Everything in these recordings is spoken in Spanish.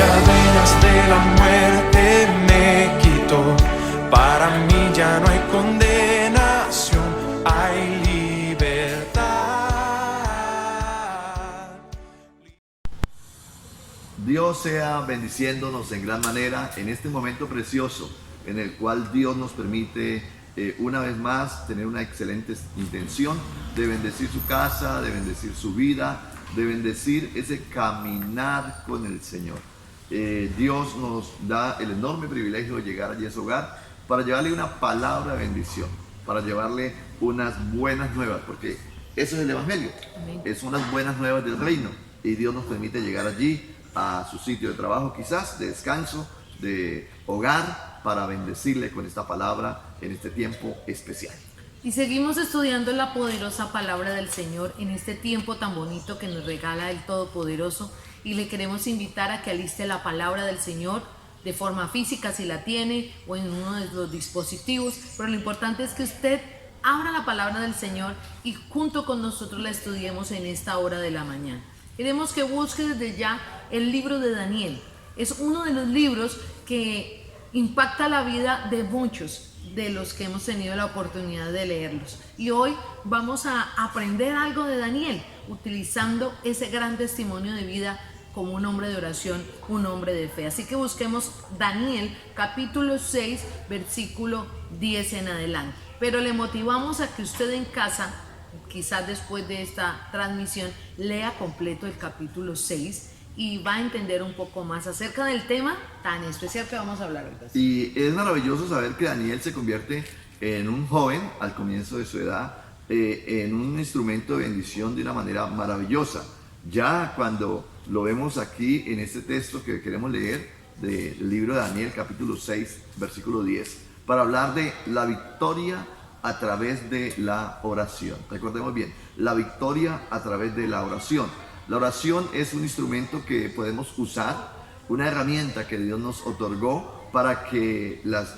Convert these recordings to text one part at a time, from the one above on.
cadenas de la muerte me quitó. Para mí ya no hay condenación, hay libertad. Dios sea bendiciéndonos en gran manera en este momento precioso en el cual Dios nos permite una vez más tener una excelente intención de bendecir su casa, de bendecir su vida, de bendecir ese caminar con el Señor. Dios nos da el enorme privilegio de llegar allí a su hogar para llevarle una palabra de bendición, para llevarle unas buenas nuevas, porque eso es el Evangelio. Es unas buenas nuevas del reino, y Dios nos permite llegar allí a su sitio de trabajo, quizás de descanso, de hogar, para bendecirle con esta palabra en este tiempo especial. Y seguimos estudiando la poderosa palabra del Señor en este tiempo tan bonito que nos regala el Todopoderoso, y le queremos invitar a que aliste la palabra del Señor de forma física si la tiene, o en uno de los dispositivos, pero lo importante es que usted abra la palabra del Señor y junto con nosotros la estudiemos en esta hora de la mañana. Queremos que busque desde ya el libro de Daniel. Es uno de los libros que impacta la vida de muchos de los que hemos tenido la oportunidad de leerlos. Y hoy vamos a aprender algo de Daniel, utilizando ese gran testimonio de vida como un hombre de oración, un hombre de fe. Así que busquemos Daniel capítulo 6, versículo 10 en adelante. Pero le motivamos a que usted en casa, quizás después de esta transmisión, lea completo el capítulo 6 y va a entender un poco más acerca del tema tan especial que vamos a hablar hoy. Y es maravilloso saber que Daniel se convierte en un joven al comienzo de su edad, en un instrumento de bendición de una manera maravillosa. Ya cuando lo vemos aquí en este texto que queremos leer del libro de Daniel, capítulo 6, versículo 10, para hablar de la victoria a través de la oración. Recordemos bien, la victoria a través de la oración. La oración es un instrumento que podemos usar, una herramienta que Dios nos otorgó para que las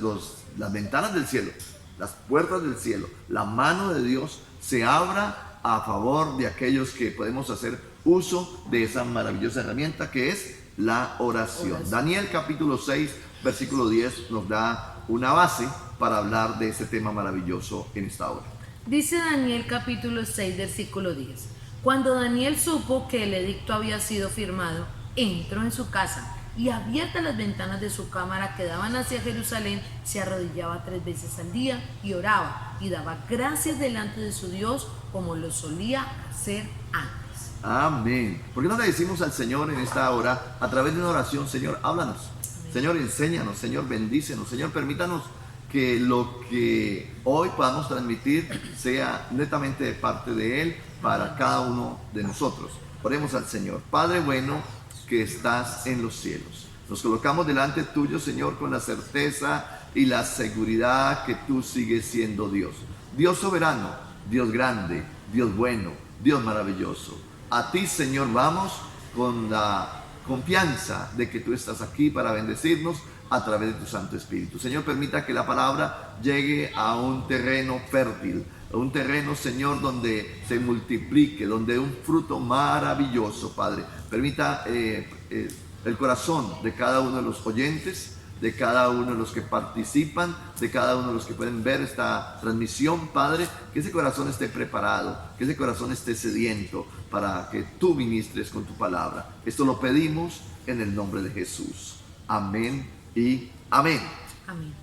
ventanas del cielo, las puertas del cielo, la mano de Dios se abra a favor de aquellos que podemos hacer uso de esa maravillosa herramienta que es la oración. Daniel capítulo 6, versículo 10 nos da una base para hablar de ese tema maravilloso en esta hora. Dice Daniel capítulo 6, versículo 10. Cuando Daniel supo que el edicto había sido firmado, entró en su casa y, abiertas las ventanas de su cámara que daban hacia Jerusalén, se arrodillaba 3 veces al día y oraba y daba gracias delante de su Dios como lo solía hacer antes. Amén. ¿Por qué no le decimos al Señor en esta hora, a través de una oración: Señor, háblanos, amén. Señor, enséñanos, Señor, bendícenos, Señor, permítanos que lo que hoy podamos transmitir sea netamente de parte de Él para cada uno de nosotros. Oremos al Señor. Padre bueno que estás en los cielos, nos colocamos delante tuyo, Señor, con la certeza y la seguridad que tú sigues siendo Dios. Dios soberano, Dios grande, Dios bueno, Dios maravilloso. A ti, Señor, vamos con la confianza de que tú estás aquí para bendecirnos a través de tu Santo Espíritu. Señor, permita que la palabra llegue a un terreno fértil, a un terreno, Señor, donde se multiplique, donde un fruto maravilloso, Padre. Permita el corazón de cada uno de los oyentes, de cada uno de los que participan, de cada uno de los que pueden ver esta transmisión, Padre, que ese corazón esté preparado, que ese corazón esté sediento para que tú ministres con tu palabra. Esto lo pedimos en el nombre de Jesús. Amén y amén. Amén.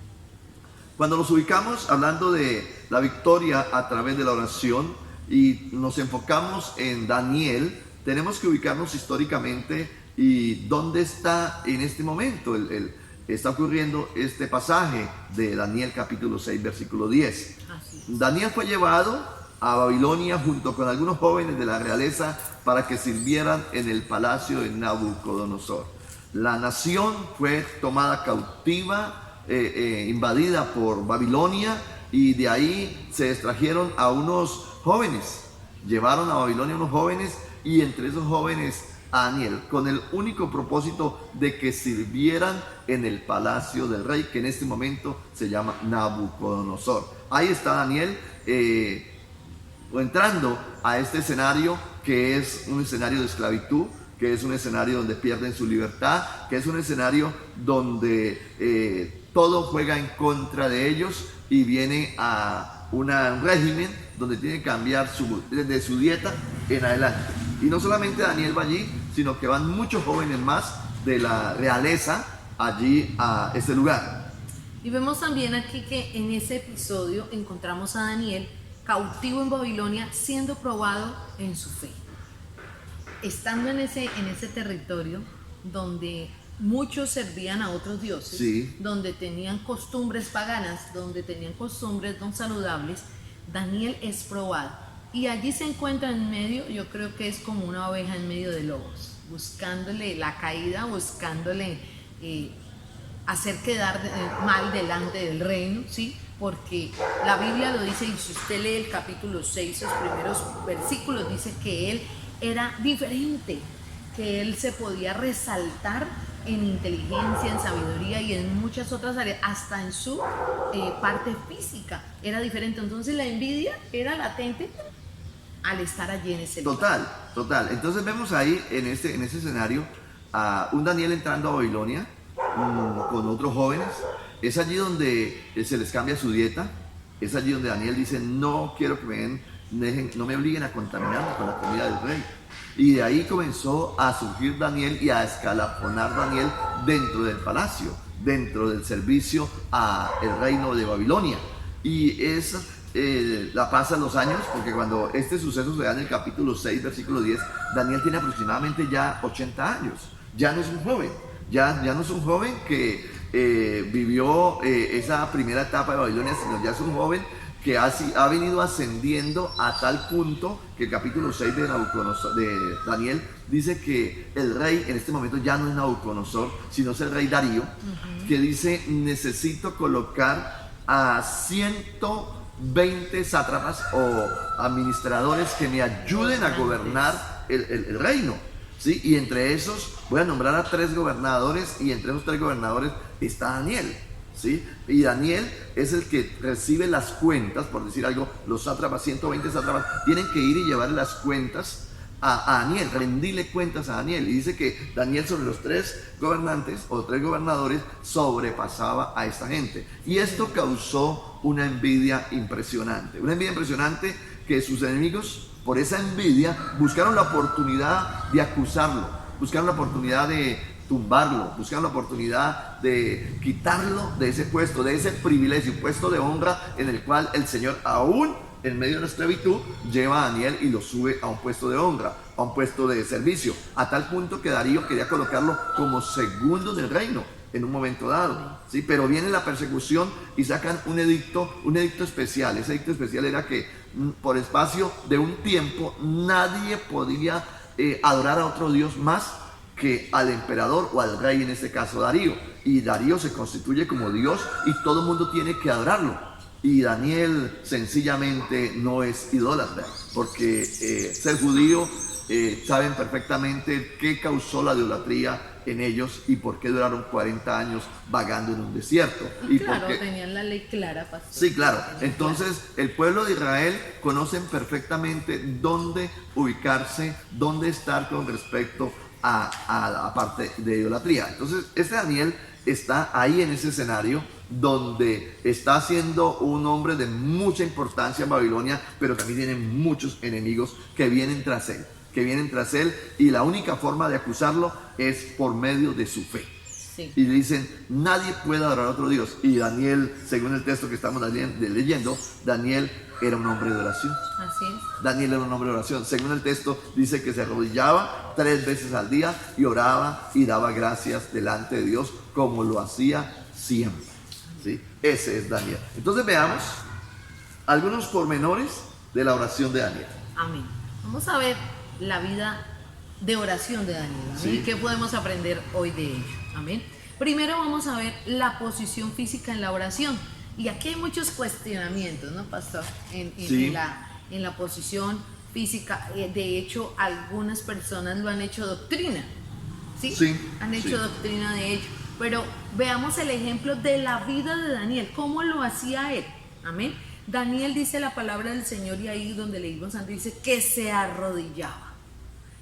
Cuando nos ubicamos hablando de la victoria a través de la oración y nos enfocamos en Daniel, tenemos que ubicarnos históricamente y dónde está en este momento está ocurriendo este pasaje de Daniel capítulo 6 versículo 10. Daniel fue llevado a Babilonia junto con algunos jóvenes de la realeza para que sirvieran en el palacio de Nabucodonosor. La nación fue tomada cautiva, invadida por Babilonia, y de ahí se extrajeron a unos jóvenes. Llevaron a Babilonia a unos jóvenes, y entre esos jóvenes a Daniel, con el único propósito de que sirvieran en el palacio del rey, que en este momento se llama Nabucodonosor. Ahí está Daniel entrando a este escenario, que es un escenario de esclavitud, que es un escenario donde pierden su libertad, que es un escenario donde todo juega en contra de ellos y viene a un régimen donde tiene que cambiar de su dieta en adelante. Y no solamente Daniel va allí, sino que van muchos jóvenes más de la realeza allí a ese lugar. Y vemos también aquí que en ese episodio encontramos a Daniel cautivo en Babilonia, siendo probado en su fe. Estando en ese territorio donde muchos servían a otros dioses, Sí. donde tenían costumbres paganas, donde tenían costumbres no saludables, Daniel es probado. Y allí se encuentra en medio, yo creo que es como una oveja en medio de lobos, buscándole la caída, buscándole hacer quedar mal delante del reino, ¿sí? Porque la Biblia lo dice, y si usted lee el capítulo 6, los primeros versículos, dice que él era diferente, que él se podía resaltar en inteligencia, en sabiduría y en muchas otras áreas, hasta en su parte física era diferente. Entonces la envidia era latente al estar allí en ese lugar. Total. Entonces vemos ahí en ese escenario a un Daniel entrando a Babilonia con otros jóvenes. Es allí donde se les cambia su dieta. Es allí donde Daniel dice: no quiero que no me obliguen a contaminarme con la comida del rey. Y de ahí comenzó a surgir Daniel y a escalafonar Daniel dentro del palacio, dentro del servicio al reino de Babilonia. Y la pasan los años, porque cuando este suceso se da en el capítulo 6, versículo 10, Daniel tiene aproximadamente ya 80 años. Ya no es un joven, ya no es un joven que vivió esa primera etapa de Babilonia, sino ya es un joven que ha venido ascendiendo a tal punto que el capítulo 6 de Daniel dice que el rey en este momento ya no es Nabucodonosor, sino es el rey Darío, que dice: necesito colocar a 120 sátrapas o administradores que me ayuden a gobernar el reino, ¿sí? Y entre esos voy a nombrar a 3 gobernadores, y entre esos 3 gobernadores está Daniel, ¿sí? Y Daniel es el que recibe las cuentas, por decir algo. Los sátrapas, 120 sátrapas, tienen que ir y llevarle las cuentas a Daniel, rendirle cuentas a Daniel. Y dice que Daniel, sobre los 3 gobernantes o 3 gobernadores, sobrepasaba a esta gente. Y esto causó una envidia impresionante. Que sus enemigos, por esa envidia, buscaron la oportunidad de acusarlo, buscaron la oportunidad de tumbarlo, buscaron la oportunidad de quitarlo de ese puesto, de ese privilegio, puesto de honra en el cual el Señor, aún en medio de la esclavitud, lleva a Daniel y lo sube a un puesto de honra, a un puesto de servicio, a tal punto que Darío quería colocarlo como segundo del reino en un momento dado, ¿sí? Pero viene la persecución y sacan un edicto especial. Ese edicto especial era que por espacio de un tiempo nadie podía adorar a otro Dios más que al emperador o al rey, en este caso Darío. Y Darío se constituye como Dios y todo el mundo tiene que adorarlo. Y Daniel sencillamente no es idólatra, porque ser judío saben perfectamente qué causó la idolatría en ellos y por qué duraron 40 años vagando en un desierto. Y claro, tenían la ley clara, pastor. Sí, claro. Entonces el pueblo de Israel conocen perfectamente dónde ubicarse, dónde estar con respecto a la parte de idolatría. Entonces este Daniel está ahí en ese escenario donde está siendo un hombre de mucha importancia en Babilonia, pero también tiene muchos enemigos que vienen tras él, y la única forma de acusarlo es por medio de su fe. Sí. Y dicen: nadie puede adorar a otro Dios. Y Daniel, según el texto que estamos leyendo, Daniel era un hombre de oración. Así es. Daniel era un hombre de oración. Según el texto, dice que se arrodillaba 3 veces al día y oraba y daba gracias delante de Dios, como lo hacía siempre, ¿sí? Ese es Daniel. Entonces veamos algunos pormenores de la oración de Daniel. Amén. Vamos a ver la vida de oración de Daniel. ¿Amén? Sí. ¿Qué podemos aprender hoy de ello? Amén. Primero vamos a ver la posición física en la oración. Y aquí hay muchos cuestionamientos, ¿no, pastor? Sí. En la posición física. De hecho, algunas personas lo han hecho doctrina. ¿Sí? Sí. Han hecho Sí. doctrina de ello. Pero veamos el ejemplo de la vida de Daniel. ¿Cómo lo hacía él? Amén. Daniel dice la palabra del Señor, y ahí donde leímos antes dice que se arrodillaba.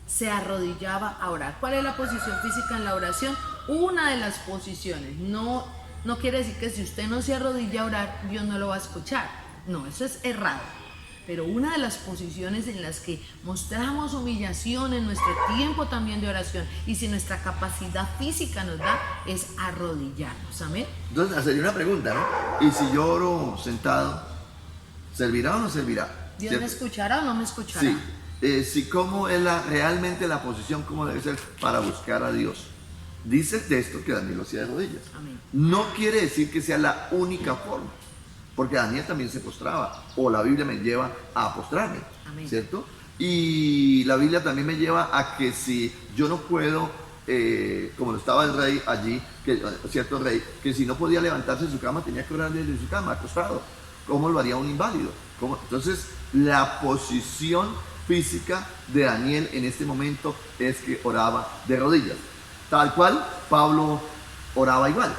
se arrodillaba a orar. ¿Cuál es la posición física en la oración? Una de las posiciones. No quiere decir que si usted no se arrodilla a orar, Dios no lo va a escuchar. No, eso es errado. Pero una de las posiciones en las que mostramos humillación en nuestro tiempo también de oración, y si nuestra capacidad física nos da, es arrodillarnos. Amén. Entonces, sería una pregunta, ¿no? Y si yo oro sentado, ¿servirá o no servirá? ¿Dios ¿Cierto? me escuchará o no me escuchará? Sí. Si cómo es realmente la posición, cómo debe ser para buscar a Dios. Dice el texto que Daniel lo hacía de rodillas. Amén. No quiere decir que sea la única forma, porque Daniel también se postraba, o la Biblia me lleva a postrarme, Amén. ¿cierto? Y la Biblia también me lleva a que si yo no puedo, como lo estaba el rey allí, cierto rey, que si no podía levantarse de su cama, tenía que orar desde su cama, acostado. ¿Cómo lo haría un inválido? Entonces, la posición física de Daniel en este momento es que oraba de rodillas. Tal cual, Pablo oraba igual.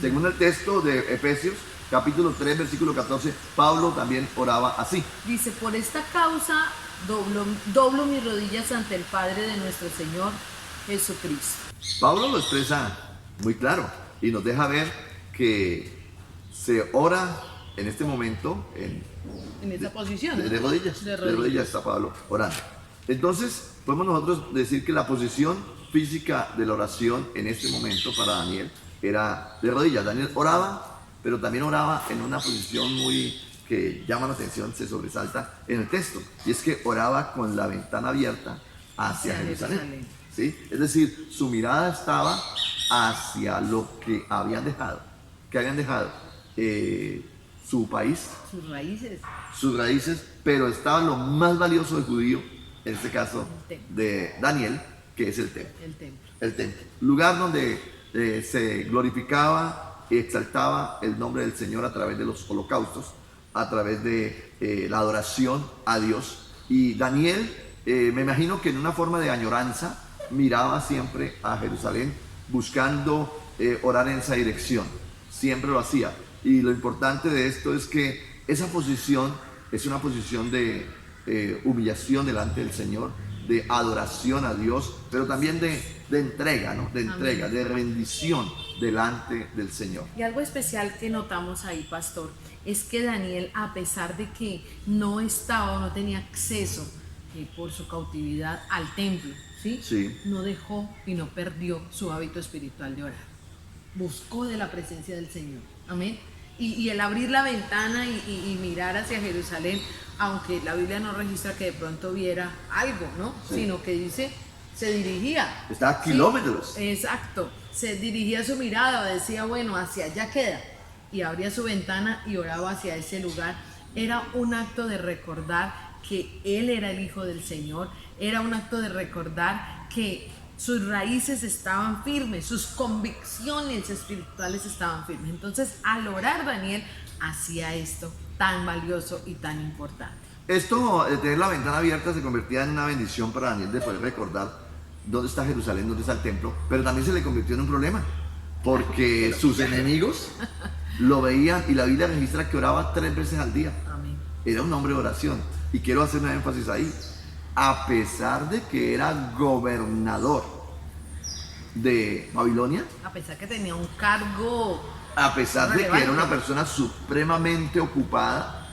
Según el texto de Efesios, capítulo 3, versículo 14, Pablo también oraba así. Dice, por esta causa doblo mis rodillas ante el Padre de nuestro Señor Jesucristo. Pablo lo expresa muy claro y nos deja ver que se ora en este momento En esa posición. de rodillas. De rodillas está Pablo orando. Entonces, podemos nosotros decir que la posición física de la oración en este momento para Daniel era de rodillas. Daniel oraba, pero también oraba en una posición muy que llama la atención, se sobresalta en el texto, y es que oraba con la ventana abierta hacia Jerusalén. ¿Sí? Es decir, su mirada estaba hacia lo que habían dejado. ¿Qué habían dejado? Su país, sus raíces, pero estaba lo más valioso del judío, en este caso de Daniel, que es el templo. El templo. Lugar donde se glorificaba y exaltaba el nombre del Señor a través de los holocaustos, a través de la adoración a Dios. Y Daniel, me imagino que en una forma de añoranza, miraba siempre a Jerusalén, buscando orar en esa dirección. Siempre lo hacía. Y lo importante de esto es que esa posición es una posición de humillación delante del Señor, de adoración a Dios, pero también de entrega, ¿no? De entrega, de rendición delante del Señor. Y algo especial que notamos ahí, pastor, es que Daniel, a pesar de que no estaba o no tenía acceso por su cautividad al templo, ¿sí? No dejó y no perdió su hábito espiritual de orar. Buscó de la presencia del Señor. Amén. Y el abrir la ventana y mirar hacia Jerusalén, aunque la Biblia no registra que de pronto viera algo, ¿no? Sí. Sino que dice, se dirigía. Estaba a kilómetros. Sí, exacto. Se dirigía su mirada, decía, bueno, hacia allá queda. Y abría su ventana y oraba hacia ese lugar. Era un acto de recordar que Él era el Hijo del Señor. Era un acto de recordar que sus raíces estaban firmes, sus convicciones espirituales estaban firmes. Entonces, al orar, Daniel hacía esto tan valioso y tan importante. Esto, de tener la ventana abierta, se convertía en una bendición para Daniel de poder recordar dónde está Jerusalén, dónde está el templo, pero también se le convirtió en un problema, porque sus enemigos lo veían, y la Biblia registra que oraba 3 veces al día. Amén. Era un hombre de oración, y quiero hacer un énfasis ahí. A pesar de que era gobernador de Babilonia, a pesar que tenía un cargo, a pesar de que era una persona supremamente ocupada,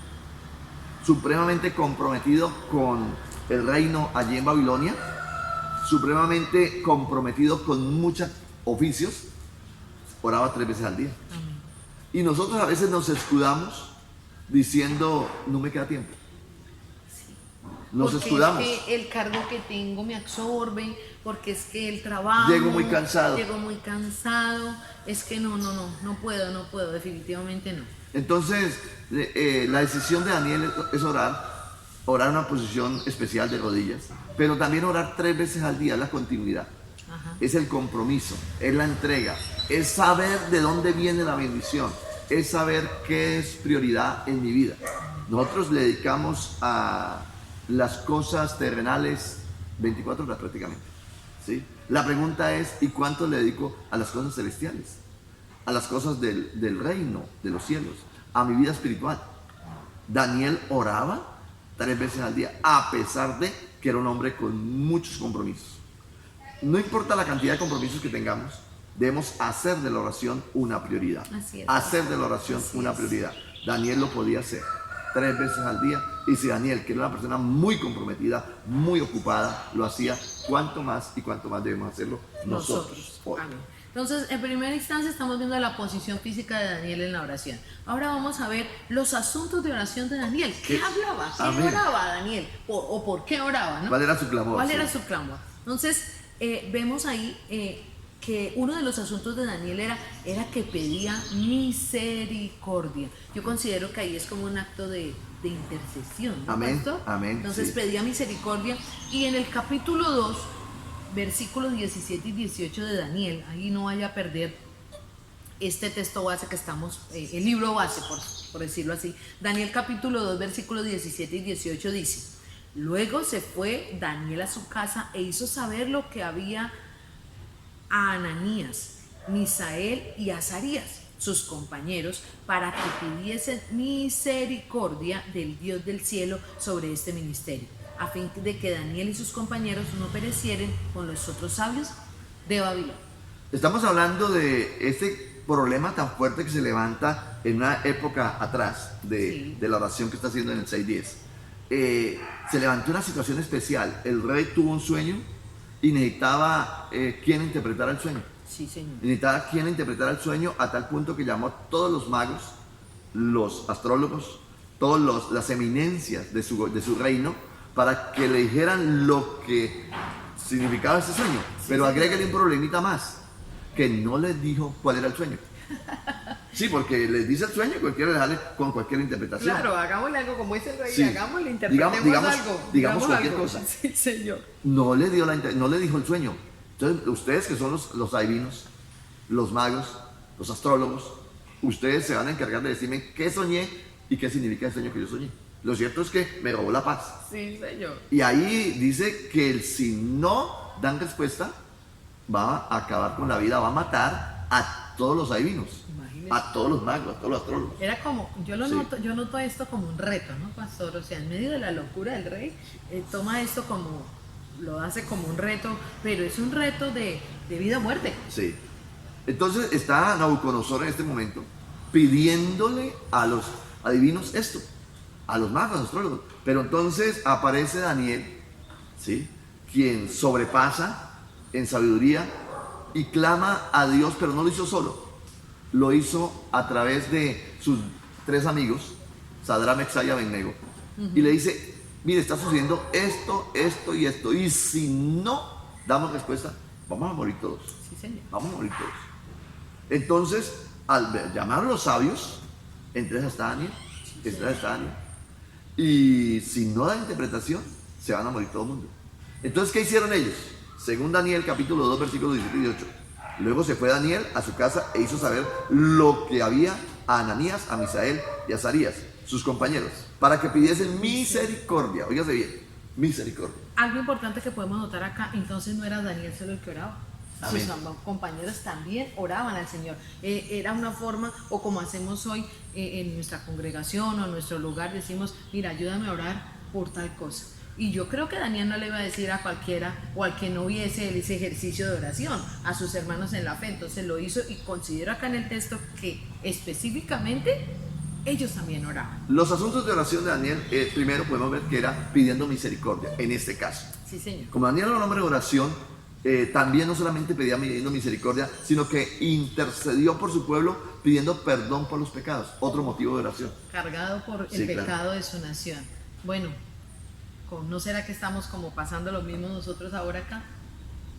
supremamente comprometido con el reino allí en Babilonia, supremamente comprometido con muchos oficios, oraba 3 veces al día. Amén. Y nosotros a veces nos escudamos diciendo, no me queda tiempo. Nos porque escudamos. Es que el cargo que tengo me absorbe, porque es que el trabajo. Llego muy cansado. Es que no puedo, definitivamente no. Entonces, la decisión de Daniel es orar en una posición especial de rodillas, pero también orar 3 veces al día, es la continuidad. Ajá. Es el compromiso, es la entrega, es saber de dónde viene la bendición, es saber qué es prioridad en mi vida. Nosotros le dedicamos a las cosas terrenales 24 horas prácticamente, ¿sí? La pregunta es, ¿y cuánto le dedico a las cosas celestiales? A las cosas del reino, de los cielos, a mi vida espiritual. Daniel oraba 3 veces al día, a pesar de que era un hombre con muchos compromisos. No importa la cantidad de compromisos que tengamos, debemos hacer de la oración una prioridad. Así es. Hacer de la oración Así una es. prioridad. Daniel lo podía hacer 3 veces al día, y si Daniel, que era una persona muy comprometida, muy ocupada, lo hacía, cuánto más y cuánto más debemos hacerlo nosotros hoy. Amén. Entonces, en primera instancia estamos viendo la posición física de Daniel en la oración. Ahora vamos a ver los asuntos de oración de Daniel. ¿Qué hablaba? ¿Qué Amén. oraba Daniel? ¿O por qué oraba? ¿no? ¿Cuál era su clamor? ¿Cuál Sí. era su clamor? Entonces, vemos ahí que uno de los asuntos de Daniel era que pedía misericordia. Yo considero que ahí es como un acto de intercesión, ¿no, Amén, pastor? amén, Entonces sí. pedía misericordia, y en el capítulo 2, versículos 17 y 18 de Daniel, ahí no vaya a perder este texto base que estamos, el libro base, por decirlo así. Daniel capítulo 2, versículos 17 y 18 dice: luego se fue Daniel a su casa e hizo saber lo que había a Ananías, Misael y Azarías, sus compañeros, para que pidiesen misericordia del Dios del cielo sobre este ministerio, a fin de que Daniel y sus compañeros no perecieren con los otros sabios de Babilonia. Estamos hablando de este problema tan fuerte que se levanta en una época atrás Sí. de la oración que está haciendo en el 6:10. Se levantó una situación especial. El rey tuvo un sueño y necesitaba quien interpretara el sueño. Sí, señor. Necesitaba quien interpretara el sueño, a tal punto que llamó a todos los magos, los astrólogos, todas las eminencias de su reino, para que le dijeran lo que significaba ese sueño. Pero señor. agrégale un problemita más, que no les dijo cuál era el sueño. Sí, porque les dice el sueño y cualquiera le sale con cualquier interpretación. Claro, hagámosle algo como dice el rey, Sí. hagámosle, interpretemos algo. Digamos cualquier cosa. Sí, señor. No le dijo el sueño. Entonces, ustedes que son los adivinos, los magos, los astrólogos, ustedes se van a encargar de decirme qué soñé y qué significa el sueño que yo soñé. Lo cierto es que me robó la paz. Sí, señor. Y ahí dice que si no dan respuesta, va a acabar con la vida, va a matar a todos los adivinos, Imagínese. a todos los magos, a todos los astrólogos. Era como, Sí. yo noto esto como un reto, ¿no, pastor? O sea, en medio de la locura del rey, toma esto como, lo hace como un reto, pero es un reto de vida o muerte. Sí. Entonces está Nabucodonosor en este momento pidiéndole a los adivinos esto, a los magos, a los astrólogos. Pero entonces aparece Daniel, ¿sí?, quien sobrepasa en sabiduría y clama a Dios, pero no lo hizo solo. Lo hizo a través de sus 3 amigos, Sadrach, Mesach y Abednego, y le dice: mire, está sucediendo esto, esto y esto, y si no damos respuesta, vamos a morir todos. Sí, señor. Vamos a morir todos. Entonces, al llamar a los sabios, entre ellos está Daniel, y si no dan interpretación, se van a morir todo el mundo. Entonces, ¿qué hicieron ellos? Según Daniel capítulo 2, versículos 17 y 18. Luego se fue Daniel a su casa e hizo saber lo que había a Ananías, a Misael y a Azarías, sus compañeros, para que pidiesen misericordia. Óigase bien, misericordia. Algo importante que podemos notar acá, entonces no era Daniel solo el que oraba. Amén. Sus compañeros también oraban al Señor. Era una forma, o como hacemos hoy en nuestra congregación o en nuestro lugar, decimos: mira, ayúdame a orar por tal cosa. Y yo creo que Daniel no le iba a decir a cualquiera o al que no viese ese ejercicio de oración, a sus hermanos en la fe. Entonces lo hizo, y considero acá en el texto que específicamente ellos también oraban. Los asuntos de oración de Daniel, primero podemos ver que era pidiendo misericordia, en este caso. Sí, señor. Como Daniel era un hombre de oración, también no solamente pedía pidiendo misericordia, sino que intercedió por su pueblo pidiendo perdón por los pecados. Otro motivo de oración. Cargado por Sí, el claro. pecado de su nación. Bueno, ¿no será que estamos como pasando lo mismo nosotros ahora acá?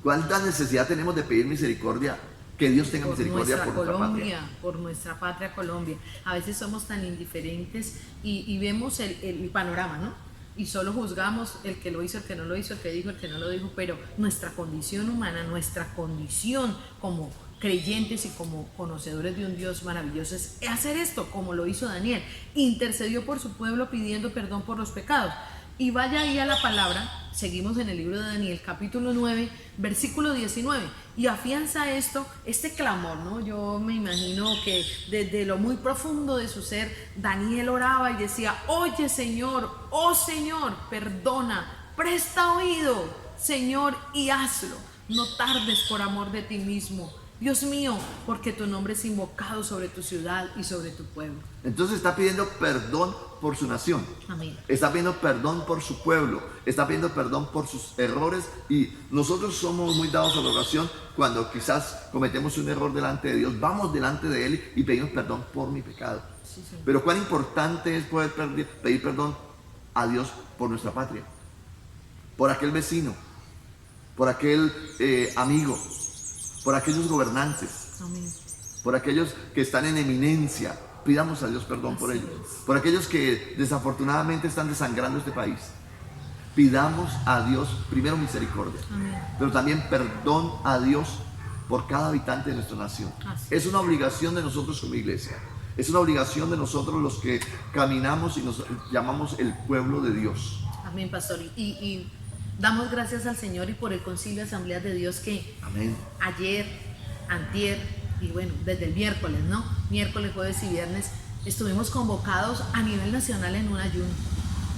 ¿Cuánta necesidad tenemos de pedir misericordia? Que Dios tenga Por misericordia nuestra por nuestra Colombia, patria. por nuestra patria Colombia. A veces somos tan indiferentes y vemos el panorama, ¿no? Y solo juzgamos el que lo hizo, el que no lo hizo, el que dijo, el que no lo dijo, pero nuestra condición humana, nuestra condición como creyentes y como conocedores de un Dios maravilloso es hacer esto, como lo hizo Daniel. Intercedió por su pueblo pidiendo perdón por los pecados. Y vaya ahí a la palabra, seguimos en el libro de Daniel, capítulo 9, versículo 19, y afianza esto, este clamor, ¿no? Yo me imagino que desde lo muy profundo de su ser, Daniel oraba y decía: oye, Señor, oh Señor, perdona Presta oído, Señor, y hazlo. No tardes por amor de ti mismo. Dios mío, porque tu nombre es invocado sobre tu ciudad y sobre tu pueblo. Entonces está pidiendo perdón por su nación. Amén. Está pidiendo perdón por su pueblo. Está pidiendo perdón por sus errores. Y nosotros somos muy dados a la oración cuando quizás cometemos un error delante de Dios. Vamos delante de Él y pedimos perdón por mi pecado. Sí, Señor. Pero cuán importante es poder pedir perdón a Dios por nuestra patria. Por aquel vecino. Por aquel amigo. Por aquellos gobernantes. Amén. Por aquellos que están en eminencia. Pidamos a Dios perdón por ellos. Por aquellos que desafortunadamente están desangrando este país. Pidamos a Dios primero misericordia. Amén. Pero también perdón a Dios por cada habitante de nuestra nación. Así Es una obligación de nosotros como iglesia. Es una obligación de nosotros los que caminamos y nos llamamos el pueblo de Dios. Amén, pastor. Y damos gracias al Señor y por el Concilio Asamblea de Dios que Amén. ayer, antier y bueno, desde el miércoles, ¿no? Miércoles, jueves y viernes estuvimos convocados a nivel nacional en un ayuno.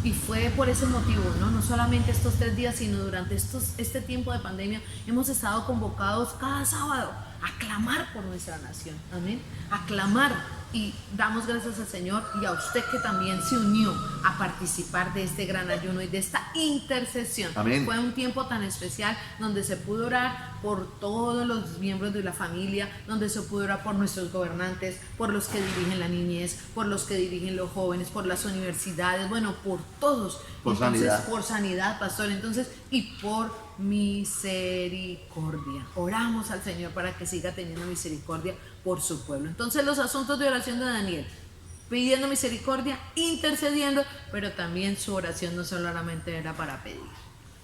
Y fue por ese motivo, ¿no? No solamente estos 3 días, sino durante este tiempo de pandemia hemos estado convocados cada sábado a clamar por nuestra nación. Amén. A clamar. Y damos gracias al Señor y a usted que también se unió a participar de este gran ayuno y de esta intercesión. Amén. Fue un tiempo tan especial donde se pudo orar por todos los miembros de la familia, donde se pudo orar por nuestros gobernantes, por los que dirigen la niñez, por los que dirigen los jóvenes, por las universidades, bueno, por todos. Por Entonces, sanidad. por sanidad, pastor. Entonces, y por misericordia. Oramos al Señor para que siga teniendo misericordia por su pueblo. Entonces, los asuntos de oración de Daniel, pidiendo misericordia, intercediendo, pero también su oración no solamente era para pedir.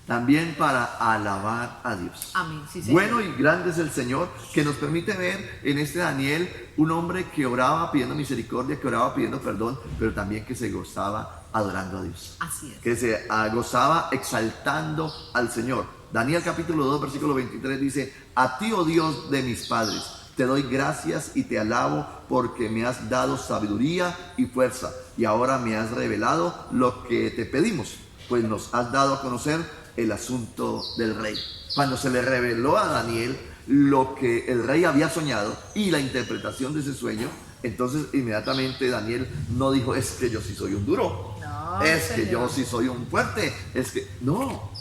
También para alabar a Dios. Amén. Sí, Señor. Bueno y grande es el Señor que nos permite ver en este Daniel un hombre que oraba pidiendo misericordia, que oraba pidiendo perdón, pero también que se gozaba adorando a Dios. Así es. Que se gozaba exaltando al Señor. Daniel capítulo 2 versículo 23 dice: a ti, oh Dios de mis padres, te doy gracias y te alabo porque me has dado sabiduría y fuerza y ahora me has revelado lo que te pedimos, pues nos has dado a conocer el asunto del rey. Cuando se le reveló a Daniel lo que el rey había soñado y la interpretación de ese sueño, entonces inmediatamente Daniel no dijo: es que yo sí soy un duro, No, es que Señor. yo sí soy un fuerte, es que no.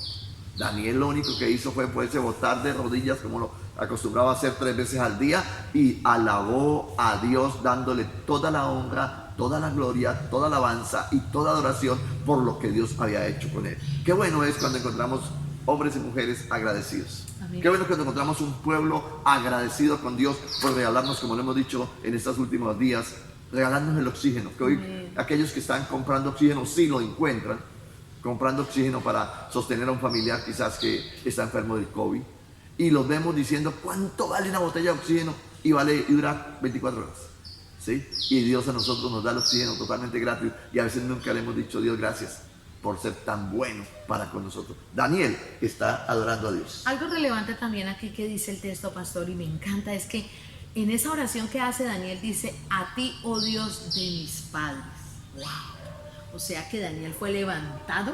Daniel lo único que hizo fue poderse botar de rodillas como lo acostumbraba a hacer 3 veces al día y alabó a Dios dándole toda la honra, toda la gloria, toda alabanza y toda adoración por lo que Dios había hecho con él. Qué bueno es cuando encontramos hombres y mujeres agradecidos. Amén. Qué bueno cuando encontramos un pueblo agradecido con Dios por regalarnos, como lo hemos dicho en estos últimos días, regalarnos el oxígeno. Que hoy Amén. aquellos que están comprando oxígeno sí lo encuentran, comprando oxígeno para sostener a un familiar quizás que está enfermo del COVID. Y los vemos diciendo: ¿cuánto vale una botella de oxígeno? Y dura 24 horas. ¿Sí? Y Dios a nosotros nos da el oxígeno totalmente gratis. Y a veces nunca le hemos dicho: Dios, gracias por ser tan bueno para con nosotros. Daniel está adorando a Dios. Algo relevante también aquí que dice el texto, pastor, y me encanta, es que en esa oración que hace Daniel dice: a ti, oh Dios de mis padres. ¡Wow! O sea que Daniel fue levantado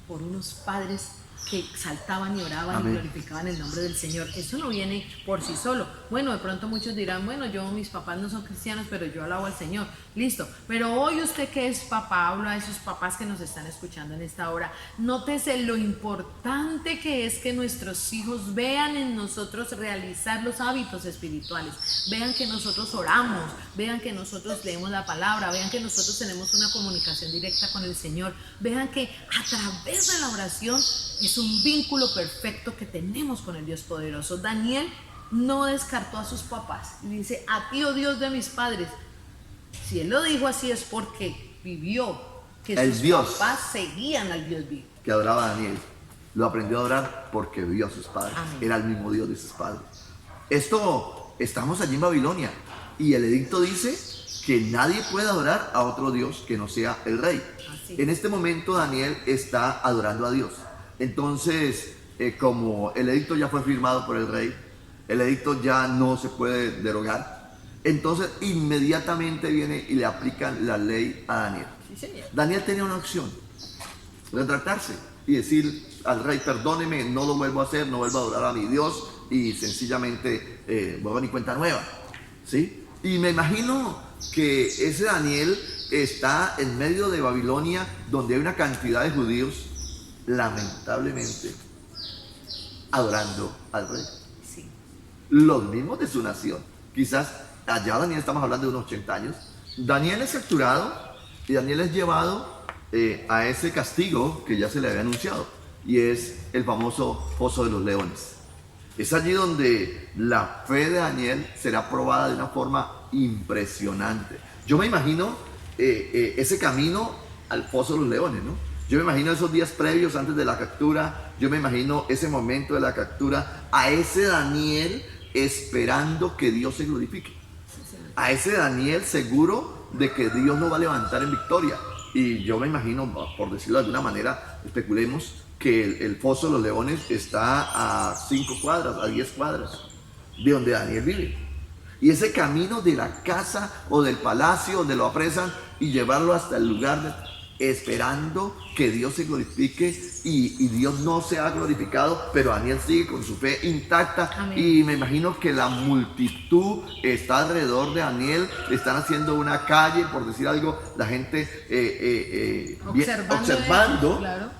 por unos padres que exaltaban y oraban Amén. y glorificaban el nombre del Señor. Eso no viene por sí solo. Bueno, de pronto muchos dirán: bueno, mis papás no son cristianos, pero yo alabo al Señor. Listo. Pero hoy usted que es papá, habla a esos papás que nos están escuchando en esta hora. Nótese lo importante que es que nuestros hijos vean en nosotros realizar los hábitos espirituales. Vean que nosotros oramos, vean que nosotros leemos la palabra, vean que nosotros tenemos una comunicación directa con el Señor. Vean que a través de la oración es un vínculo perfecto que tenemos con el Dios poderoso. Daniel no descartó a sus papás y dice: a ti, oh Dios de mis padres. Si él lo dijo así es porque vivió que El sus Dios. papás seguían al Dios vivo. Que adoraba a Daniel, lo aprendió a adorar porque vio a sus padres. Amén. Era el mismo Dios de sus padres. Estamos allí en Babilonia y el edicto dice que nadie puede adorar a otro Dios que no sea el rey. Así. En este momento Daniel está adorando a Dios. Entonces, como el edicto ya fue firmado por el rey, el edicto ya no se puede derogar. Entonces inmediatamente viene y le aplican la ley a Daniel. Sí, señor. Daniel tenía una opción: retractarse. y decir al rey, perdóneme, no lo vuelvo a hacer, no vuelvo a adorar a mi Dios y sencillamente vuelvo a mi cuenta nueva, ¿sí? Y me imagino que ese Daniel está en medio de Babilonia, donde hay una cantidad de judíos, lamentablemente, adorando al rey. Sí. Los mismos de su nación. Quizás allá Daniel, estamos hablando de unos 80 años. Daniel es capturado y Daniel es llevado a ese castigo que ya se le había anunciado, y es el famoso foso de los leones. Es allí donde la fe de Daniel será probada de una forma impresionante. Yo me imagino ese camino al foso de los leones, ¿no? Yo me imagino esos días previos antes de la captura, yo me imagino ese momento de la captura, a ese Daniel esperando que Dios se glorifique. A ese Daniel seguro de que Dios lo va a levantar en victoria. Y yo me imagino, por decirlo de alguna manera, especulemos, que el foso de los leones está a 5 cuadras, a 10 cuadras de donde Daniel vive. Y ese camino de la casa o del palacio donde lo apresan y llevarlo hasta el lugar esperando que Dios se glorifique, y Dios no se ha glorificado, pero Daniel sigue con su fe intacta. Amén. Y me imagino que la multitud está alrededor de Daniel, están haciendo una calle, por decir algo, la gente observando, claro.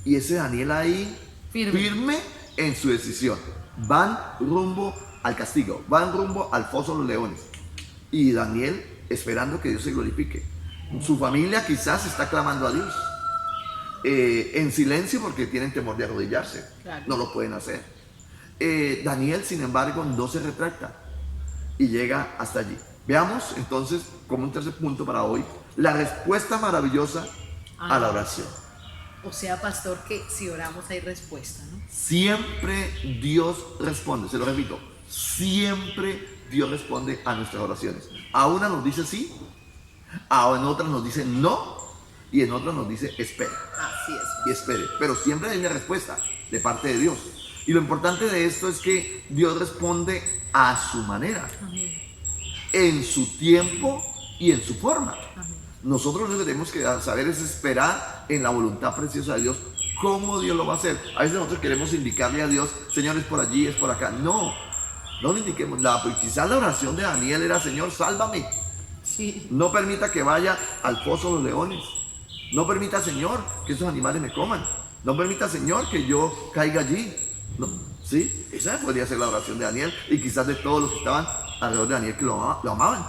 Y ese Daniel ahí firme en su decisión. Van rumbo al castigo, van rumbo al foso de los leones, y Daniel esperando que Dios se glorifique. Su familia quizás está clamando a Dios en silencio porque tienen temor de arrodillarse. Claro. No lo pueden hacer. Daniel, sin embargo, no se retracta y llega hasta allí. Veamos entonces, como un tercer punto para hoy, la respuesta maravillosa a la oración. O sea, pastor, que si oramos hay respuesta, ¿no? Siempre Dios responde, se lo repito, siempre Dios responde a nuestras oraciones. A una nos dice sí, en otras nos dice no, y en otras nos dice espera. Así es. Y espere, pero siempre hay una respuesta de parte de Dios. Y lo importante de esto es que Dios responde a su manera. Amén. En su tiempo y en su forma. Amén. Nosotros lo que tenemos que saber es esperar en la voluntad preciosa de Dios, cómo Dios lo va a hacer. A veces nosotros queremos indicarle a Dios, Señor, es por allí, es por acá. No le indiquemos nada, porque quizás la oración de Daniel era, Señor, sálvame. Sí. No permita que vaya al foso de los leones. No permita, Señor, que esos animales me coman. No permita, Señor, que yo caiga allí. No, ¿sí? Esa podría ser la oración de Daniel, y quizás de todos los que estaban alrededor de Daniel que lo amaban.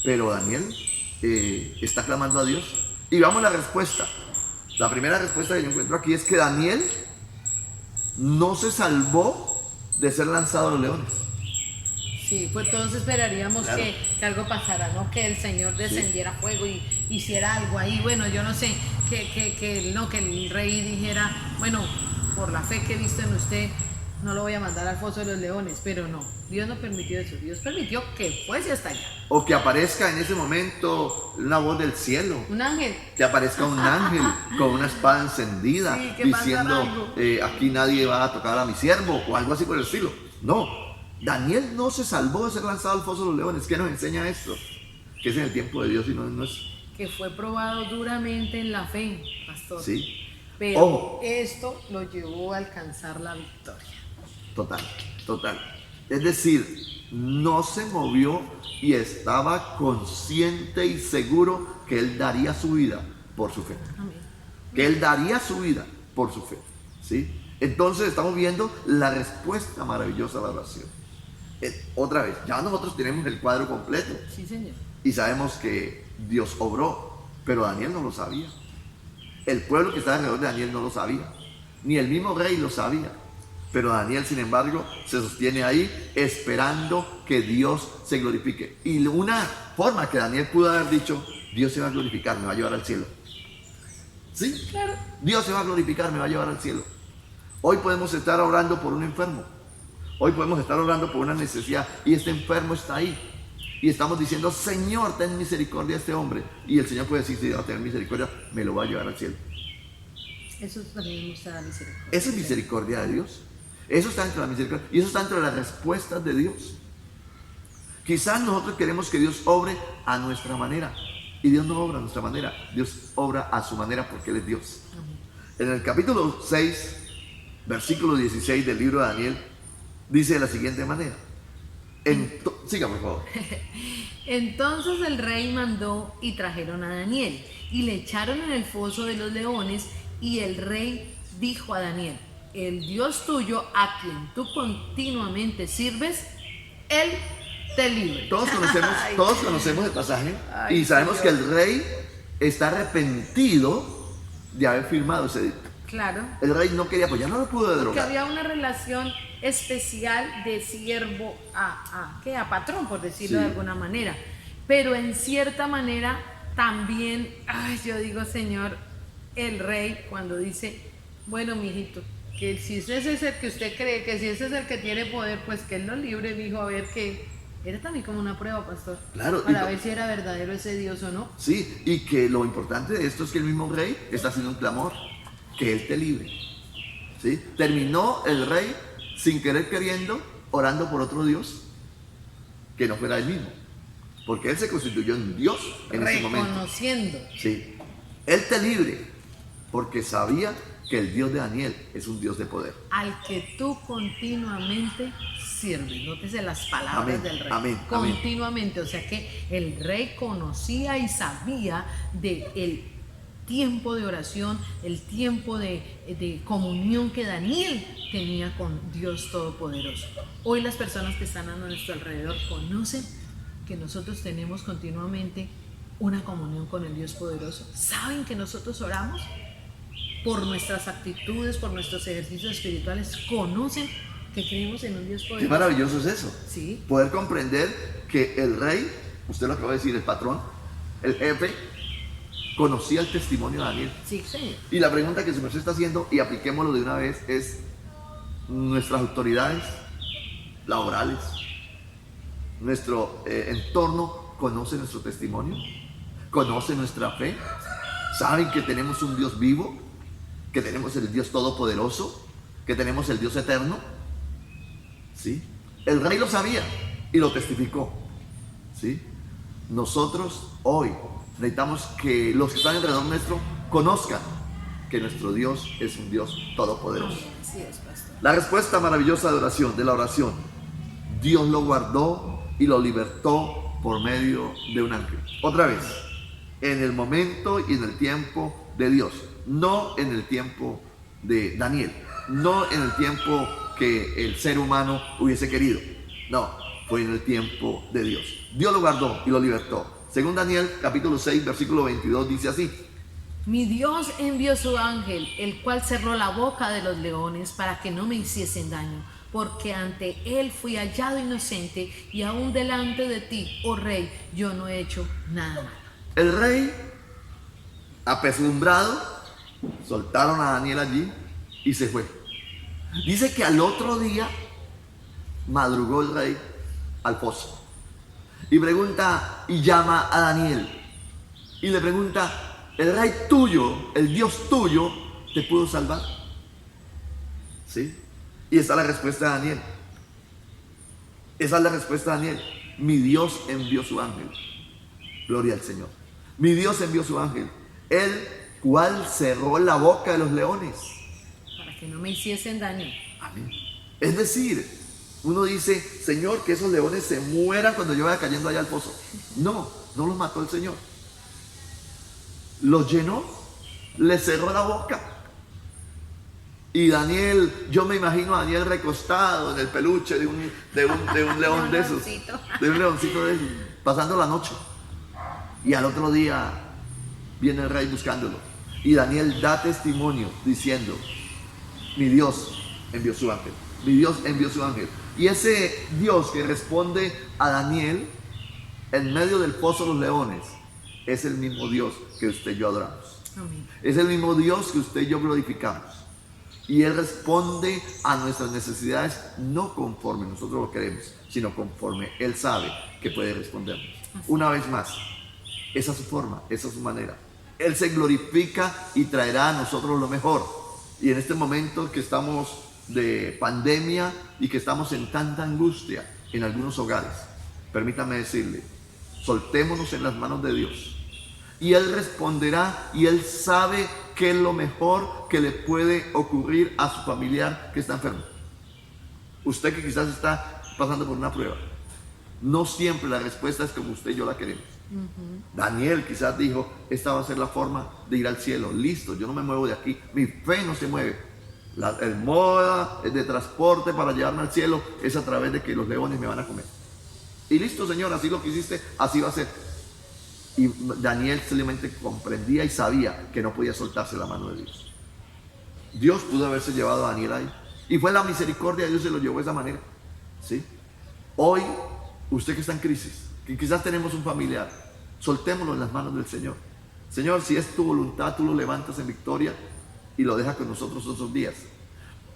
Pero Daniel está clamando a Dios. Y veamos la respuesta. La primera respuesta que yo encuentro aquí es que Daniel no se salvó de ser lanzado a los leones. Sí, pues todos esperaríamos, claro, que algo pasara, ¿no? Que el Señor descendiera fuego y hiciera algo ahí. Bueno, yo no sé, que el rey dijera, bueno, por la fe que he visto en usted, no lo voy a mandar al foso de los leones. Pero no, Dios no permitió eso. Dios permitió que fuese hasta allá. O que aparezca en ese momento una voz del cielo. Un ángel. Que aparezca un ángel con una espada encendida, sí, diciendo, aquí nadie va a tocar a mi siervo, o algo así por el estilo. No. Daniel no se salvó de ser lanzado al foso de los leones. ¿Qué nos enseña esto? Que es en el tiempo de Dios y no es. Que fue probado duramente en la fe, pastor. Sí. Pero esto lo llevó a alcanzar la victoria. Total. Es decir, no se movió y estaba consciente y seguro que él daría su vida por su fe. Amén. Que él daría su vida por su fe. ¿Sí? Entonces estamos viendo la respuesta maravillosa a la oración. Otra vez, ya nosotros tenemos el cuadro completo. Sí, Señor. Y sabemos que Dios obró, pero Daniel no lo sabía. El pueblo que estaba alrededor de Daniel no lo sabía. Ni el mismo rey lo sabía. Pero Daniel, sin embargo, se sostiene ahí esperando que Dios se glorifique. Y una forma que Daniel pudo haber dicho, Dios se va a glorificar, me va a llevar al cielo. ¿Sí? Claro. Dios se va a glorificar, me va a llevar al cielo. Hoy podemos estar orando por un enfermo. Hoy podemos estar orando por una necesidad y este enfermo está ahí. Y estamos diciendo, Señor, ten misericordia de este hombre. Y el Señor puede decir, si va a tener misericordia, me lo va a llevar al cielo. Eso también está la misericordia. Esa es misericordia de Dios. Eso está dentro de la misericordia. Y eso está dentro de las respuestas de Dios. Quizás nosotros queremos que Dios obre a nuestra manera. Y Dios no obra a nuestra manera. Dios obra a su manera porque Él es Dios. En el capítulo 6, versículo 16 del libro de Daniel, dice de la siguiente manera. Siga, por favor. Entonces el rey mandó y trajeron a Daniel y le echaron en el foso de los leones, y el rey dijo a Daniel: el Dios tuyo a quien tú continuamente sirves, él te libre. Todos conocemos el pasaje Ay, y sabemos Señor. que el rey está arrepentido de haber firmado ese edicto. Claro, El rey no quería, pues ya no lo pudo porque derogar. había una relación especial de siervo a patrón, por decirlo Sí. de alguna manera. Pero en cierta manera también, yo digo, Señor, el rey cuando dice: bueno, mijito, que si ese es el que usted cree, que si ese es el que tiene poder, pues que él lo libre, mijo, a ver qué. Era también como una prueba, pastor, Claro, para ver si era verdadero ese Dios o no. Sí, y que lo importante de esto es que el mismo rey está haciendo un clamor, que él te libre. ¿Sí? Terminó el rey sin querer queriendo, orando por otro Dios que no fuera él mismo, porque él se constituyó en Dios en ese momento. Reconociendo. Sí. Él te libre, porque sabía que el Dios de Daniel es un Dios de poder. Al que tú continuamente sirves. Nótese las palabras Amén, del rey. amén, amén. Continuamente. O sea que el rey conocía y sabía del tiempo de oración, el tiempo de comunión que Daniel tenía con Dios Todopoderoso. Hoy las personas que están a nuestro alrededor conocen que nosotros tenemos continuamente una comunión con el Dios poderoso. ¿Saben que nosotros oramos? Por nuestras actitudes, por nuestros ejercicios espirituales, conocen que creemos en un Dios Qué poderoso. maravilloso es eso. Sí, Poder comprender que el rey, usted lo acaba de decir, el patrón, el jefe, conocía el testimonio de Daniel. sí, Señor. Y la pregunta que se me está haciendo, y apliquémoslo de una vez, es: nuestras autoridades laborales, nuestro entorno, ¿conoce nuestro testimonio? ¿Conoce nuestra fe? ¿Saben que tenemos un Dios vivo? ¿Que tenemos el Dios todopoderoso? ¿Que tenemos el Dios eterno? ¿Sí? El rey lo sabía y lo testificó. ¿Sí? Nosotros hoy necesitamos que los que están alrededor nuestro conozcan que nuestro Dios es un Dios todopoderoso. Así es, pastor. La respuesta maravillosa de la oración: Dios lo guardó y lo libertó por medio de un ángel. Otra vez, en el momento y en el tiempo de Dios, no en el tiempo de Daniel, no en el tiempo que el ser humano hubiese querido, no, fue en el tiempo de Dios. Dios lo guardó y lo libertó. Según Daniel capítulo 6 versículo 22 dice así: Mi Dios envió su ángel, el cual cerró la boca de los leones para que no me hiciesen daño, porque ante él fui hallado inocente, y aún delante de ti, oh rey, yo no he hecho nada malo. El rey, apesadumbrado, soltaron a Daniel allí y se fue. Dice que al otro día madrugó el rey al foso y pregunta y llama a Daniel y le pregunta: ¿el rey tuyo, el Dios tuyo, te pudo salvar? ¿Sí? Y esa es la respuesta de Daniel. Esa es la respuesta de Daniel. Mi Dios envió su ángel. Gloria al Señor. Mi Dios envió su ángel, el cual cerró la boca de los leones. Para que no me hiciesen daño. Amén. Es decir, uno dice: Señor, que esos leones se mueran cuando yo vaya cayendo allá al pozo. No, no los mató el Señor. Los llenó, les cerró la boca. Y Daniel, yo me imagino a Daniel recostado en el peluche de un león de esos, de un leoncito de esos, pasando la noche. Y al otro día viene el rey buscándolo. Y Daniel da testimonio diciendo: mi Dios envió su ángel. Mi Dios envió su ángel. Y ese Dios que responde a Daniel en medio del pozo de los leones es el mismo Dios que usted y yo adoramos. Amén. Es el mismo Dios que usted y yo glorificamos. Y Él responde a nuestras necesidades no conforme nosotros lo queremos, sino conforme Él sabe que puede respondernos. Una vez más, esa es su forma, esa es su manera. Él se glorifica y traerá a nosotros lo mejor. Y en este momento que estamos de pandemia y que estamos en tanta angustia en algunos hogares, permítame decirle: soltémonos en las manos de Dios Y Él responderá y Él sabe qué es lo mejor que le puede ocurrir a su familiar que está enfermo. Usted que quizás está pasando por una prueba. No siempre la respuesta es como usted y yo la queremos. Daniel quizás dijo, esta va a ser la forma de ir al cielo. Listo, yo no me muevo de aquí. Mi fe no se mueve. El modo de transporte para llevarme al cielo es a través de que los leones me van a comer. Y listo, Señor, así lo quisiste, así va a ser. Y Daniel simplemente comprendía y sabía que no podía soltarse la mano de Dios. Dios pudo haberse llevado a Daniel ahí. Y fue la misericordia de Dios, se lo llevó de esa manera. ¿Sí? Hoy, usted que está en crisis, que quizás tenemos un familiar, soltémoslo en las manos del Señor. Señor, si es tu voluntad, tú lo levantas en victoria y lo dejas con nosotros otros días.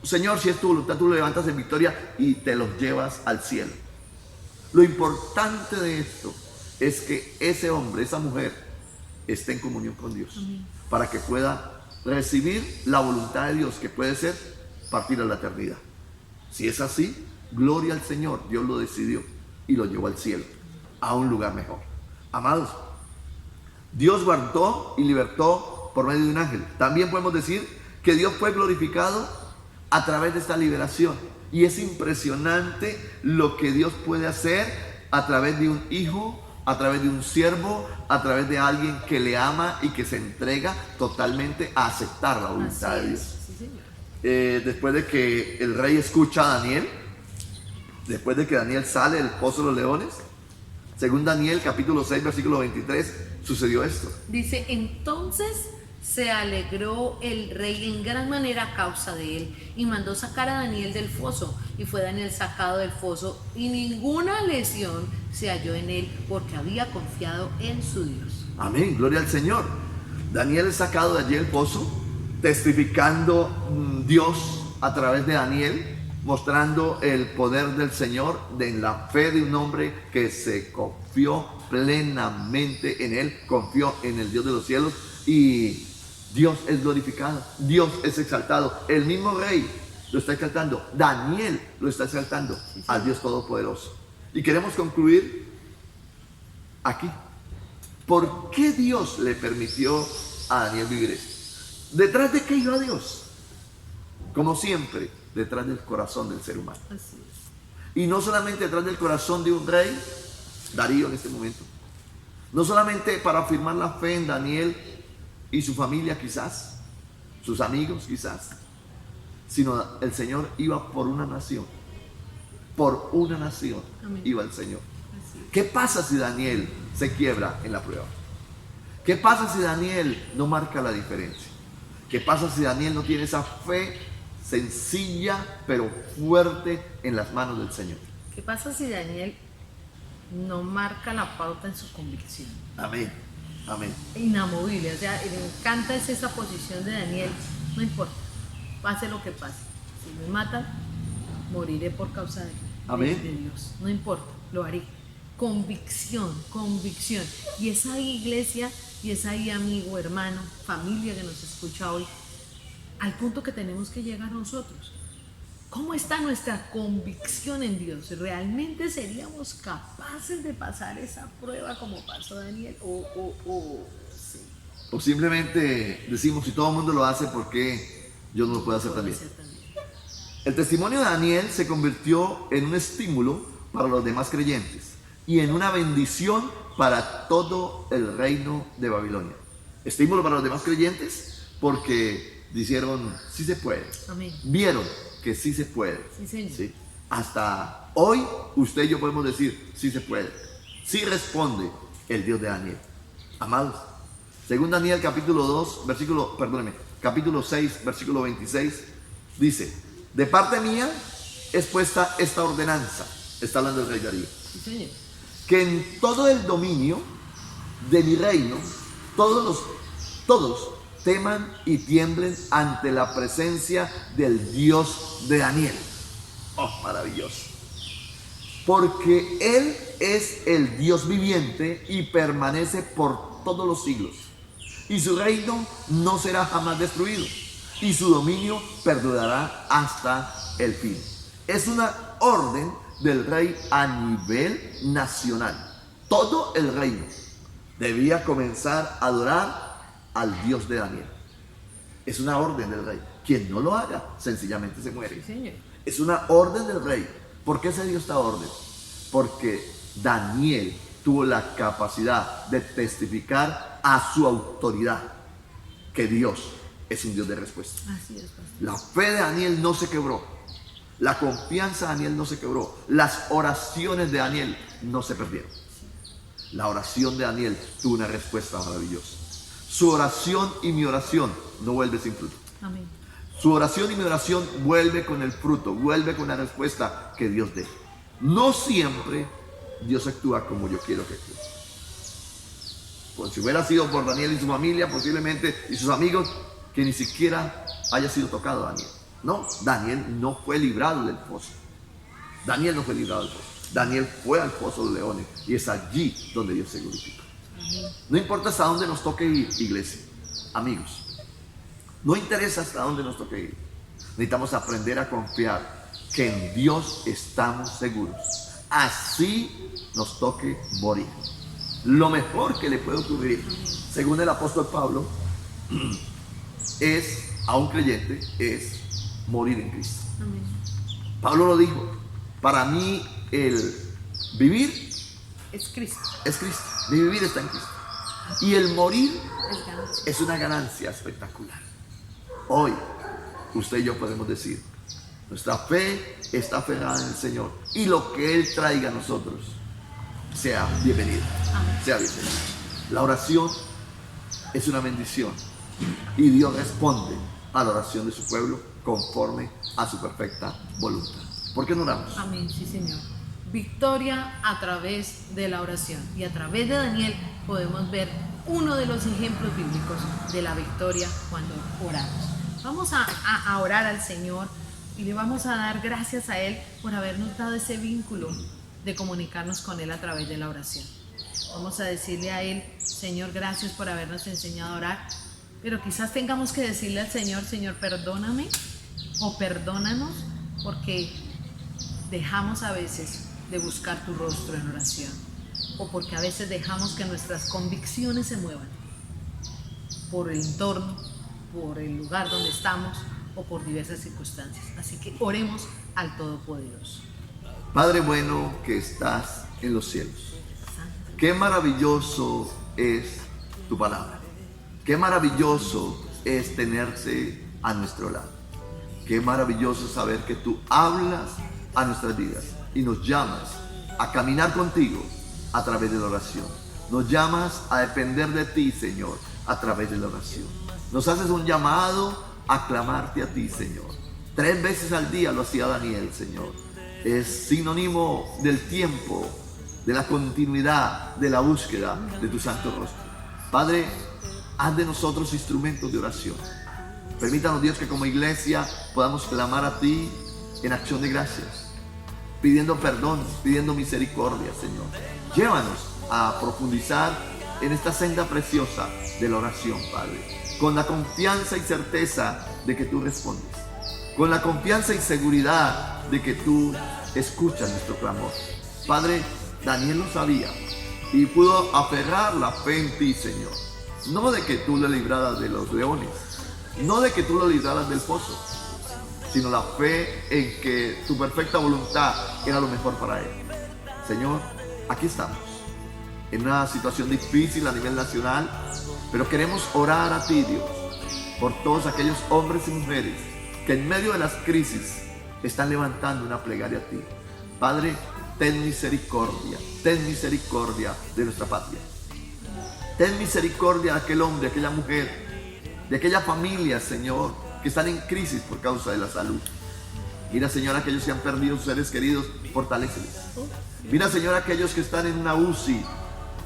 Señor, si es tu voluntad, tú lo levantas en victoria y te los llevas al cielo. Lo importante de esto es que ese hombre, esa mujer, esté en comunión con Dios. Amén. Para que pueda recibir la voluntad de Dios, que puede ser partir a la eternidad. Si es así, gloria al Señor, Dios lo decidió y lo llevó al cielo, a un lugar mejor. Amados, Dios guardó y libertó por medio de un ángel. También podemos decir que Dios fue glorificado a través de esta liberación. Y es impresionante lo que Dios puede hacer a través de un hijo, a través de un siervo, a través de alguien que le ama y que se entrega totalmente a aceptar la voluntad de Dios. Sí, señor. Después de que el rey escucha a Daniel, después de que Daniel sale del pozo de los leones, según Daniel capítulo 6 versículo 23, sucedió esto. Dice, entonces se alegró el rey en gran manera a causa de él y mandó sacar a Daniel del foso, y fue Daniel sacado del foso y ninguna lesión se halló en él porque había confiado en su Dios. Amén, gloria al Señor. Daniel es sacado de allí del pozo, testificando Dios a través de Daniel, mostrando el poder del Señor, en la fe de un hombre que se confió plenamente en él, confió en el Dios de los cielos, y Dios es glorificado, Dios es exaltado. El mismo rey lo está exaltando, Daniel lo está exaltando al Dios Todopoderoso. Y queremos concluir aquí. ¿Por qué Dios le permitió a Daniel vivir esto? ¿Detrás de qué iba Dios? Como siempre, detrás del corazón del ser humano. Así es. Y no solamente detrás del corazón de un rey, Darío en este momento. No solamente para afirmar la fe en Daniel y su familia quizás, sus amigos quizás, sino el Señor iba por una nación. Por una nación. Amén. Iba el Señor. ¿Qué pasa si Daniel se quiebra en la prueba? ¿Qué pasa si Daniel no marca la diferencia? ¿Qué pasa si Daniel no tiene esa fe sencilla pero fuerte en las manos del Señor? ¿Qué pasa si Daniel no marca la pauta en su convicción? Amén, amén. Inamovible, o sea, me encanta esa posición de Daniel. No importa, pase lo que pase. Si me matan, moriré por causa de Dios. No importa, lo haré. Convicción, convicción. Y es ahí, iglesia, y es ahí, amigo, hermano, familia que nos escucha hoy, al punto que tenemos que llegar nosotros. ¿Cómo está nuestra convicción en Dios? ¿Realmente seríamos capaces de pasar esa prueba como pasó Daniel? Sí. O simplemente decimos, si todo el mundo lo hace, ¿por qué yo no lo puedo hacer también? El testimonio de Daniel se convirtió en un estímulo para los demás creyentes y en una bendición para todo el reino de Babilonia. Estímulo para los demás creyentes porque dijeron, sí se puede. Amén. Vieron que sí se puede. Sí, señor. ¿Sí? Hasta hoy usted y yo podemos decir, sí se puede. Sí responde el Dios de Daniel. Amados, según Daniel capítulo 6, versículo 26, dice, de parte mía es puesta esta ordenanza, está hablando el rey Darío, Sí, señor. que en todo el dominio de mi reino, todos teman y tiemblen ante la presencia del Dios de Daniel. Oh, maravilloso. Porque Él es el Dios viviente y permanece por todos los siglos. Y su reino no será jamás destruido. Y su dominio perdurará hasta el fin. Es una orden del rey a nivel nacional. Todo el reino. Debía comenzar a adorar al Dios de Daniel. Es una orden del rey. Quien no lo haga, sencillamente se muere. Sí, señor. Es una orden del rey. ¿Por qué se dio esta orden? Porque Daniel tuvo la capacidad de testificar a su autoridad que Dios es un Dios de respuesta. Así es, pastor. La fe de Daniel no se quebró. La confianza de Daniel no se quebró. Las oraciones de Daniel no se perdieron. La oración de Daniel tuvo una respuesta maravillosa. Su oración y mi oración no vuelve sin fruto. Amén. Su oración y mi oración vuelve con el fruto, vuelve con la respuesta que Dios dé. No siempre Dios actúa como yo quiero que actúe. Pues si hubiera sido por Daniel y su familia, posiblemente, y sus amigos, que ni siquiera haya sido tocado Daniel. No, Daniel no fue librado del foso. Daniel no fue librado del foso. Daniel fue al foso de leones y es allí donde Dios se glorifica. No importa hasta dónde nos toque ir, iglesia, amigos. No interesa hasta dónde nos toque ir. Necesitamos aprender a confiar que en Dios estamos seguros. Así nos toque morir. Lo mejor que le puede ocurrir, según el apóstol Pablo, es a un creyente, es morir en Cristo. Amén. Pablo lo dijo. Para mí el vivir Es Cristo. es Cristo. Mi vivir está en Cristo. Y el morir Es ganancia. es una ganancia espectacular. Hoy, usted y yo podemos decir, nuestra fe está aferrada en el Señor. Y lo que Él traiga a nosotros, sea bienvenido. Amén. Sea bienvenido. La oración es una bendición. Y Dios responde a la oración de su pueblo conforme a su perfecta voluntad. ¿Por qué no oramos? Amén, sí, Señor. Victoria a través de la oración. Y a través de Daniel podemos ver uno de los ejemplos bíblicos de la victoria cuando oramos. Vamos a orar al Señor y le vamos a dar gracias a Él por habernos dado ese vínculo de comunicarnos con Él a través de la oración. Vamos a decirle a Él, Señor, gracias por habernos enseñado a orar, pero quizás tengamos que decirle al Señor, Señor, perdóname o perdónanos porque dejamos a veces de buscar tu rostro en oración, o porque a veces dejamos que nuestras convicciones se muevan por el entorno, por el lugar donde estamos o por diversas circunstancias. Así que oremos al Todopoderoso. Padre bueno que estás en los cielos, Santo. qué maravilloso es tu palabra. Qué maravilloso es tenerse a nuestro lado. Qué maravilloso saber que tú hablas a nuestras vidas y nos llamas a caminar contigo a través de la oración. Nos llamas a depender de ti, Señor, a través de la oración. Nos haces un llamado a clamarte a ti, Señor. 3 veces al día lo hacía Daniel, Señor. Es sinónimo del tiempo, de la continuidad, de la búsqueda de tu santo rostro. Padre, haz de nosotros instrumentos de oración. Permítanos, Dios, que como iglesia podamos clamar a ti en acción de gracias, pidiendo perdón, pidiendo misericordia, Señor. Llévanos a profundizar en esta senda preciosa de la oración, Padre, con la confianza y certeza de que tú respondes, con la confianza y seguridad de que tú escuchas nuestro clamor. Padre, Daniel lo sabía y pudo aferrar la fe en ti, Señor. No de que tú lo libraras de los leones, no de que tú lo libraras del pozo, sino la fe en que tu perfecta voluntad era lo mejor para él. Señor, aquí estamos, en una situación difícil a nivel nacional, pero queremos orar a ti, Dios, por todos aquellos hombres y mujeres que en medio de las crisis están levantando una plegaria a ti. Padre, ten misericordia de nuestra patria. Ten misericordia de aquel hombre, de aquella mujer, de aquella familia, Señor, que están en crisis por causa de la salud. Mira, Señor, aquellos que han perdido sus seres queridos, fortaléceles. Mira, Señor, aquellos que están en una UCI.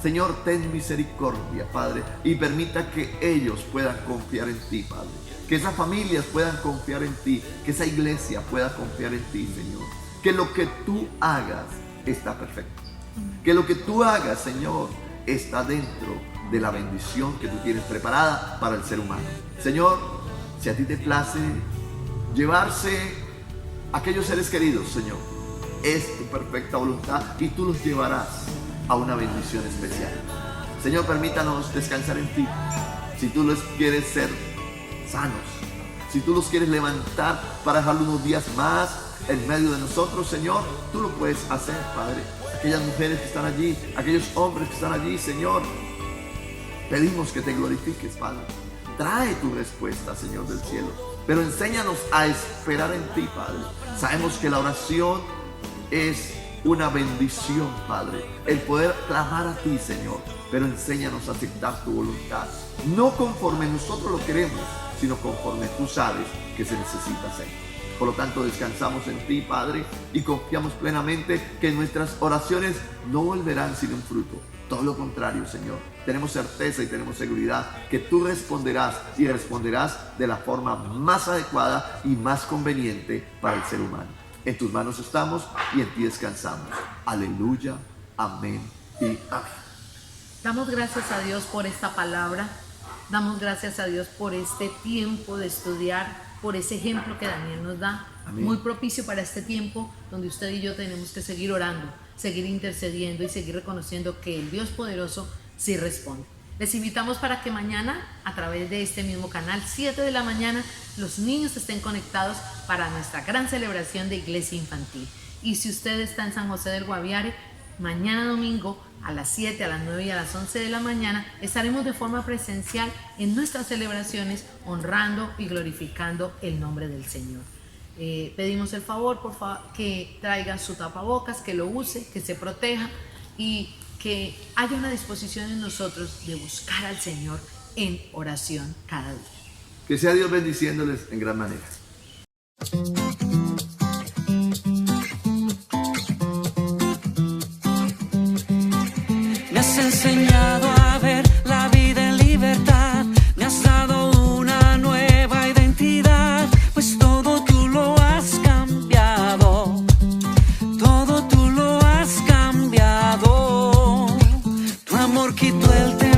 Señor, ten misericordia, Padre, y permita que ellos puedan confiar en ti, Padre. Que esas familias puedan confiar en ti, que esa iglesia pueda confiar en ti, Señor. Que lo que tú hagas está perfecto. Que lo que tú hagas, Señor, está dentro de la bendición que tú tienes preparada para el ser humano. Señor, si a ti te place llevarse a aquellos seres queridos, Señor, es tu perfecta voluntad y tú los llevarás a una bendición especial. Señor, permítanos descansar en ti. Si tú los quieres ser sanos, si tú los quieres levantar para dejarlo unos días más en medio de nosotros, Señor, tú lo puedes hacer, Padre. Aquellas mujeres que están allí, aquellos hombres que están allí, Señor, pedimos que te glorifiques, Padre. Trae tu respuesta, Señor del cielo, pero enséñanos a esperar en ti, Padre. Sabemos que la oración es una bendición, Padre, el poder clamar a ti, Señor, pero enséñanos a aceptar tu voluntad, no conforme nosotros lo queremos, sino conforme tú sabes que se necesita hacer. Por lo tanto, descansamos en ti, Padre, y confiamos plenamente que nuestras oraciones no volverán sin un fruto. Todo lo contrario, Señor. Tenemos certeza y tenemos seguridad que tú responderás, y responderás de la forma más adecuada y más conveniente para el ser humano. En tus manos estamos y en ti descansamos. Aleluya, amén y amén. Damos gracias a Dios por esta palabra. Damos gracias a Dios por este tiempo de estudiar, por ese ejemplo que Daniel nos da. Amén. Muy propicio para este tiempo donde usted y yo tenemos que seguir orando, seguir intercediendo y seguir reconociendo que el Dios poderoso sí responde. Les invitamos para que mañana, a través de este mismo canal, 7 de la mañana, los niños estén conectados para nuestra gran celebración de Iglesia Infantil. Y si usted está en San José del Guaviare, mañana domingo a las 7, a las 9 y a las 11 de la mañana estaremos de forma presencial en nuestras celebraciones honrando y glorificando el nombre del Señor. Pedimos el favor, por favor, que traiga su tapabocas, que lo use, que se proteja y que haya una disposición en nosotros de buscar al Señor en oración cada día. Que sea Dios bendiciéndoles en gran manera. Me has enseñado a ver la vida en libertad, me has dado una nueva identidad, pues todo tú lo has cambiado, todo tú lo has cambiado. Tu amor quitó el temor.